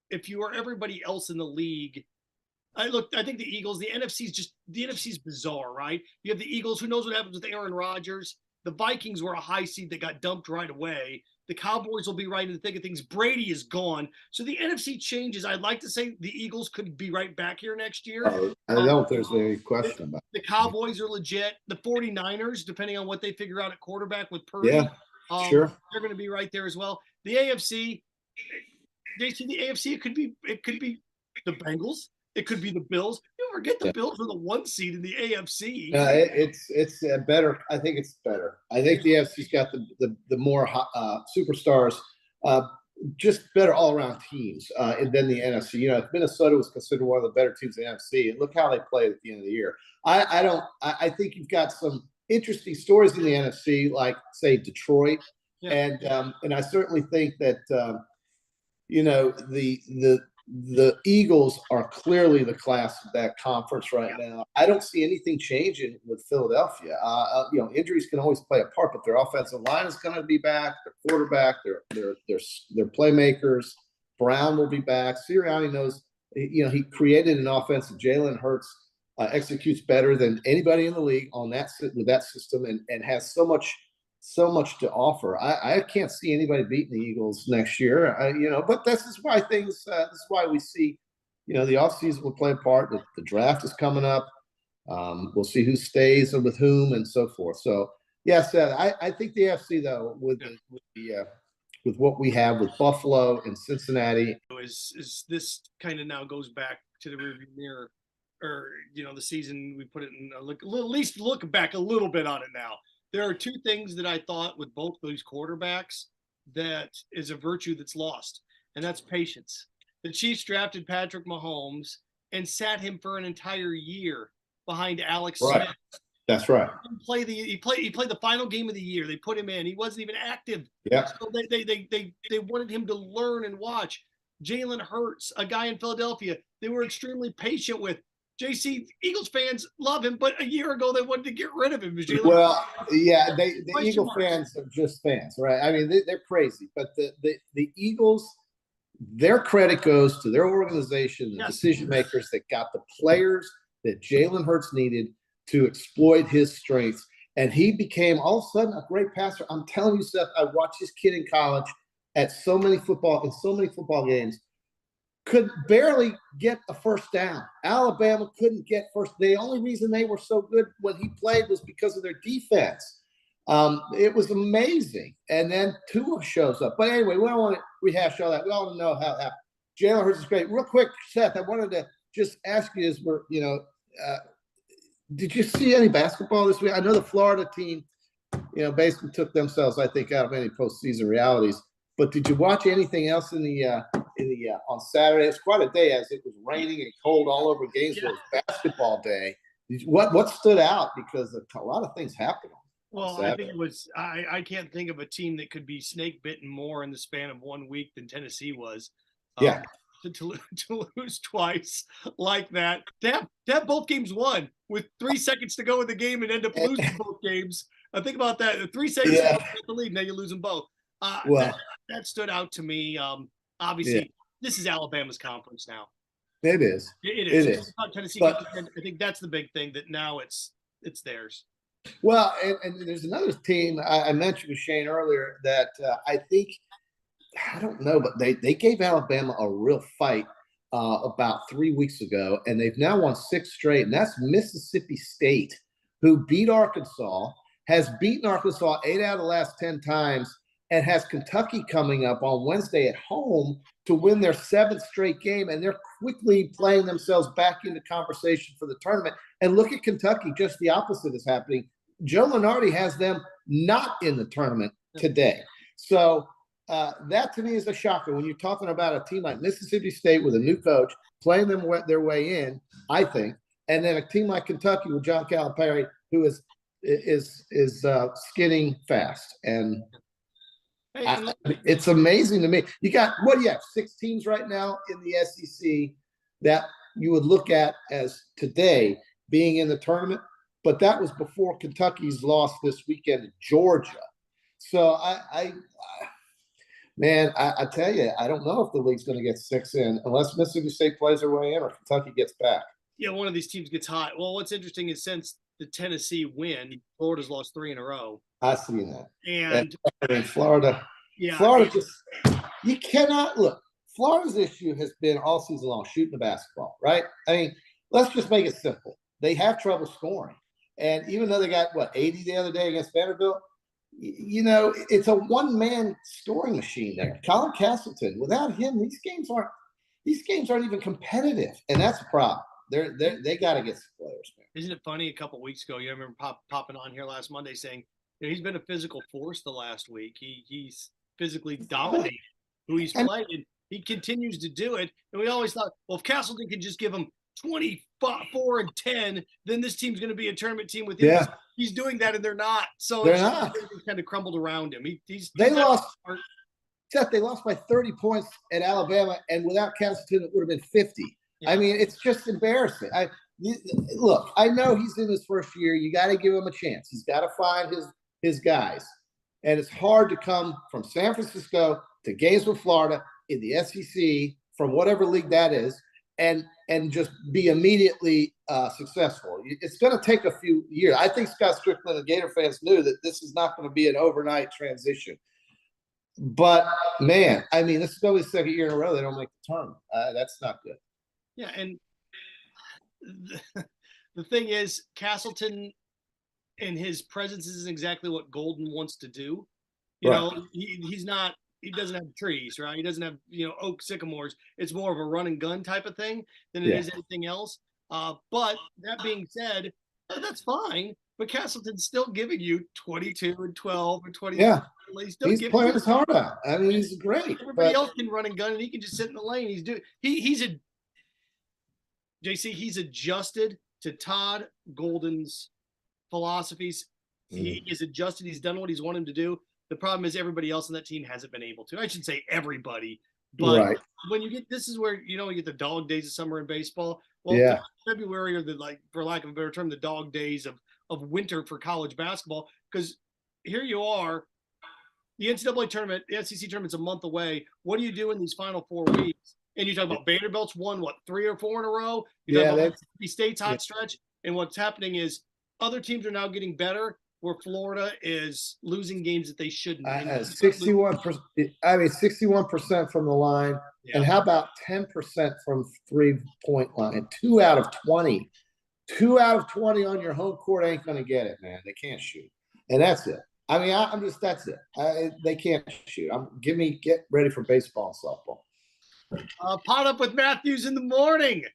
if you are everybody else in the league. I think the Eagles, the NFC's bizarre, right? You have the Eagles. Who knows what happens with Aaron Rodgers? The Vikings were a high seed that got dumped right away. The Cowboys will be right in the thick of things. Brady is gone. So the NFC changes. I'd like to say the Eagles could be right back here next year. I don't know if there's any question about it. The Cowboys are legit. The 49ers, depending on what they figure out at quarterback with Purdy, sure, they're going to be right there as well. The AFC, JC, the AFC, it could be the Bengals. It could be the Bills. You forget the Bills were the 1 seed in the AFC. It's better. I think it's better. I think the AFC's got the more superstars. just better all-around teams than the NFC. You know, if Minnesota was considered one of the better teams in the NFC, and look how they played at the end of the year. I think you've got some interesting stories in the NFC, like say Detroit, and I certainly think that you know the Eagles are clearly the class of that conference right now. I don't see anything changing with Philadelphia. You know, injuries can always play a part, but their offensive line is going to be back. Their quarterback, their playmakers. Brown will be back. Sirianni knows. You know, he created an offense that Jalen Hurts executes better than anybody in the league on that with that system, and has so much to offer. I can't see anybody beating the Eagles next year, you know, but this is why this is why we see, you know, the offseason will play a part. The draft is coming up. We'll see who stays and with whom and so forth. So, yes, I think the AFC, though, with what we have with Buffalo and Cincinnati. Is this kind of now goes back to the rearview mirror, or, you know, the season we put it in at least look back a little bit on it now. There are two things that I thought with both those quarterbacks that is a virtue that's lost, and that's patience. The Chiefs drafted Patrick Mahomes and sat him for an entire year behind Alex Smith. That's right. He played the final game of the year. They put him in. He wasn't even active. Yeah. So they wanted him to learn and watch. Jalen Hurts, a guy in Philadelphia, they were extremely patient with. JC, Eagles fans love him, but a year ago they wanted to get rid of him. Well, yeah, the Eagle fans are just fans, right? I mean, they're crazy, but the Eagles, their credit goes to their organization, the decision makers that got the players that Jalen Hurts needed to exploit his strengths, and he became all of a sudden a great passer. I'm telling you, Seth, I watched this kid in college at so many football games. Could barely get a first down. Alabama couldn't get first. The only reason they were so good when he played was because of their defense. It was amazing. And then Tua shows up. But anyway, we don't want to rehash all that. We all know how that happened. Jalen Hurts is great. Real quick, Seth, I wanted to just ask you did you see any basketball this week? I know the Florida team, you know, basically took themselves, I think, out of any postseason realities. But did you watch anything else on Saturday? It's quite a day, as it was raining and cold all over Gainesville. Basketball day. What stood out, because a lot of things happened. Well, I think it was. I can't think of a team that could be snake bitten more in the span of 1 week than Tennessee was. To lose twice like that. To have both games won with 3 seconds to go in the game and end up losing both games. Think about that. 3 seconds to get the lead, now you lose them both. That stood out to me. Obviously, this is Alabama's conference now. It is. It is. Tennessee, but I think that's the big thing, that now it's theirs. Well, and there's another team I mentioned with Shane earlier that I think, I don't know, but they gave Alabama a real fight about 3 weeks ago, and they've now won 6 straight, and that's Mississippi State, who beat Arkansas, has beaten Arkansas 8 out of the last 10 times, and has Kentucky coming up on Wednesday at home to win their 7th straight game, and they're quickly playing themselves back into conversation for the tournament. And look at Kentucky, just the opposite is happening. Joe Lunardi has them not in the tournament today. So that to me is a shocker when you're talking about a team like Mississippi State with a new coach playing them their way in, I think, and then a team like Kentucky with John Calipari, who is skinning fast. And it's amazing to me. You got, 6 teams right now in the SEC that you would look at as today being in the tournament, but that was before Kentucky's loss this weekend to Georgia. So I tell you, I don't know if the league's going to get 6 in unless Mississippi State plays their way in or Kentucky gets back. Yeah, one of these teams gets hot. Well, what's interesting is since the Tennessee win, Florida's lost 3 in a row. I see that. And Florida, yeah, Florida you cannot look. Florida's issue has been all season long shooting the basketball, right? I mean, let's just make it simple. They have trouble scoring. And even though they got, 80 the other day against Vanderbilt, you know, it's a one-man scoring machine there. Colin Castleton, without him, these games aren't even competitive. And that's a problem. They got to get some players, man. Isn't it funny? A couple of weeks ago, you remember popping on here last Monday saying, you know, he's been a physical force the last week. He's physically dominated who he's played, and he continues to do it. And we always thought, well, if Castleton can just give him 24 and 10, then this team's going to be a tournament team with him. Yeah. He's doing that, and they're not. So They're it's not. kind of crumbled around him. They lost. Seth, they lost by 30 points at Alabama, and without Castleton, it would have been 50. Yeah. I mean, it's just embarrassing. Look, I know he's in his first year. You got to give him a chance. He's got to find his guys. And it's hard to come from San Francisco to Gainesville, Florida, in the SEC, from whatever league that is, and just be immediately successful. It's going to take a few years. I think Scott Strickland and Gator fans knew that this is not going to be an overnight transition. But, man, I mean, this is only the second year in a row they don't make the tournament. That's not good. Yeah, and the thing is, Castleton and his presence isn't exactly what Golden wants to do. You know, he's not – he doesn't have trees, right? He doesn't have, oak sycamores. It's more of a run and gun type of thing than it is anything else. But that being said, that's fine. But Castleton's still giving you 22 and 12 and 20. Yeah. He's playing his heart out. I mean, he's great. Everybody else can run and gun, and he can just sit in the lane. He's adjusted to Todd Golden's philosophies. He is adjusted. He's done what he's wanted him to do. The problem is everybody else on that team hasn't been able to. I should say everybody. But when you get – this is where, you get the dog days of summer in baseball. Well, February are for lack of a better term, the dog days of winter for college basketball, because here you are, the NCAA tournament, the SEC tournament's a month away. What do you do in these final 4 weeks? And you talk about Vanderbilt's won, 3 or 4 in a row? You talk about Mississippi State's hot stretch. And what's happening is other teams are now getting better, where Florida is losing games that they shouldn't. 61%. I mean, 61% from the line. Yeah. And how about 10% from 3-point line? 2 out of 20. 2 out of 20 on your home court ain't going to get it, man. They can't shoot. And that's it. I mean, that's it. They can't shoot. Get ready for baseball and softball. Podup with Mathews in the morning.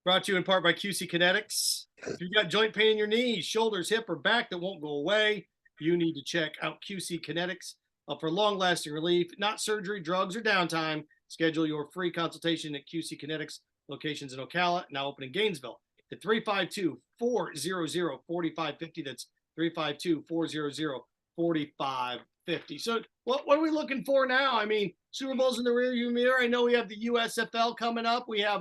Brought to you in part by QC Kinetics. If you've got joint pain in your knees, shoulders, hip, or back that won't go away, you need to check out QC Kinetics for long-lasting relief, not surgery, drugs, or downtime. Schedule your free consultation at QC Kinetics locations in Ocala, now open in Gainesville, at 352-400-4550. That's 352-400-4550. So what are we looking for now? I mean, Super Bowl's in the rearview mirror. I know we have the USFL coming up. We have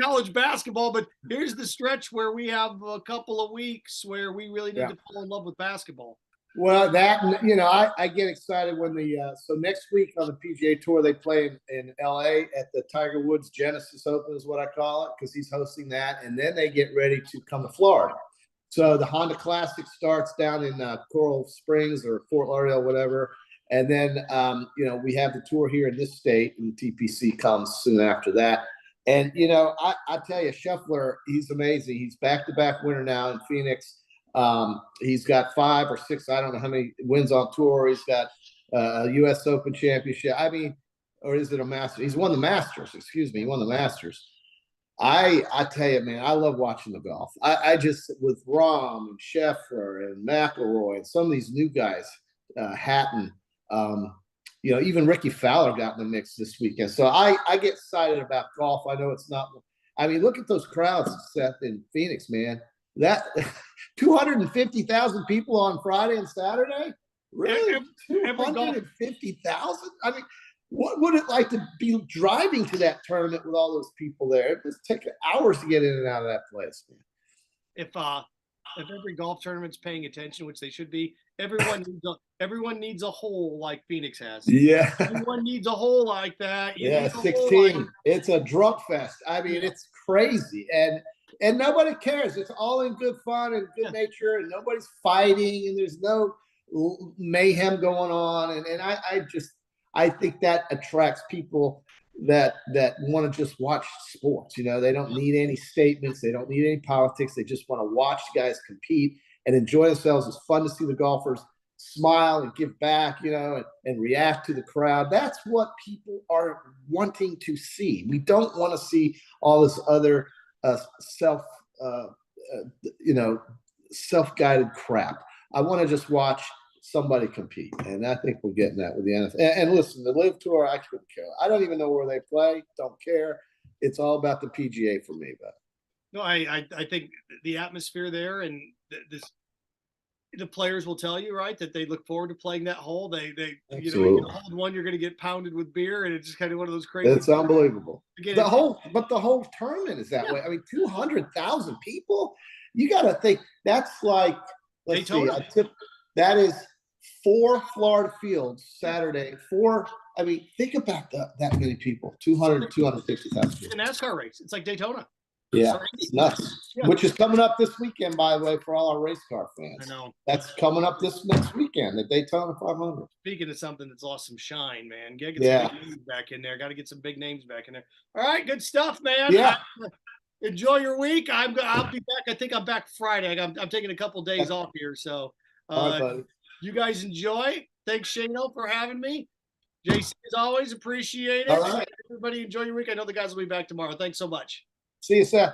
college basketball, but here's the stretch where we have a couple of weeks where we really need to fall in love with basketball. Well, I get excited when so next week on the PGA Tour, they play in LA at the Tiger Woods Genesis Open is what I call it, because he's hosting that. And then they get ready to come to Florida. So the Honda Classic starts down in Coral Springs or Fort Lauderdale, whatever. And then, we have the tour here in this state, and TPC comes soon after that. And, I tell you, Scheffler, he's amazing. He's back-to-back winner now in Phoenix. He's got 5 or 6, I don't know how many wins on tour. He's got a U.S. Open championship. I mean, or is it a Masters? He's won the Masters. Excuse me. He won the Masters. I tell you, man, I love watching the golf. I just, with Rahm and Scheffler and McIlroy and some of these new guys, Hatton, even Ricky Fowler got in the mix this weekend. So I get excited about golf. I know it's not – I mean, look at those crowds, Seth, in Phoenix, man. That 250,000 people on Friday and Saturday? Really? 250,000? I mean, what would it like to be driving to that tournament with all those people there? It must take hours to get in and out of that place, man. If every golf tournament's paying attention, which they should be, everyone needs a hole like Phoenix has. Yeah. Everyone needs a hole like that. 16. It's a drunk fest. I mean, it's crazy. And nobody cares. It's all in good fun and good nature, and nobody's fighting, and there's no mayhem going on. And I think that attracts people that want to just watch sports. They don't need any statements. They don't need any politics. They just want to watch guys compete and enjoy themselves. It's fun to see the golfers smile and give back, and react to the crowd. That's what people are wanting to see. We don't want to see all this other self-guided crap. I want to just watch somebody compete. And I think we're getting that with the NFL. And listen, the Live Tour, I couldn't care. I don't even know where they play. Don't care. It's all about the PGA for me. But no, I think the atmosphere there and the players will tell you, right, that they look forward to playing that hole. They you know, you hold one, you're going to get pounded with beer, and it's just kind of one of those crazy. It's unbelievable. Again, the whole tournament is that way. I mean, 200,000 people. You got to think that's like, let's Daytona. see, that is 4 Florida fields Saturday. I mean, think about that many people. 250,000 It's a NASCAR race. It's like Daytona. Yeah, it's nuts. Yeah. Which is coming up this weekend, by the way, for all our race car fans. I know. That's coming up this next weekend, the Daytona 500. Speaking of something that's lost some shine, man. Get some big names back in there. Got to get some big names back in there. All right, good stuff, man. Yeah. Enjoy your week. I'll be back. I think I'm back Friday. I'm taking a couple days off here. So you guys enjoy. Thanks, Shane-O, for having me. JC, as always, appreciate it. All right. Everybody enjoy your week. I know the guys will be back tomorrow. Thanks so much. See you, Seth.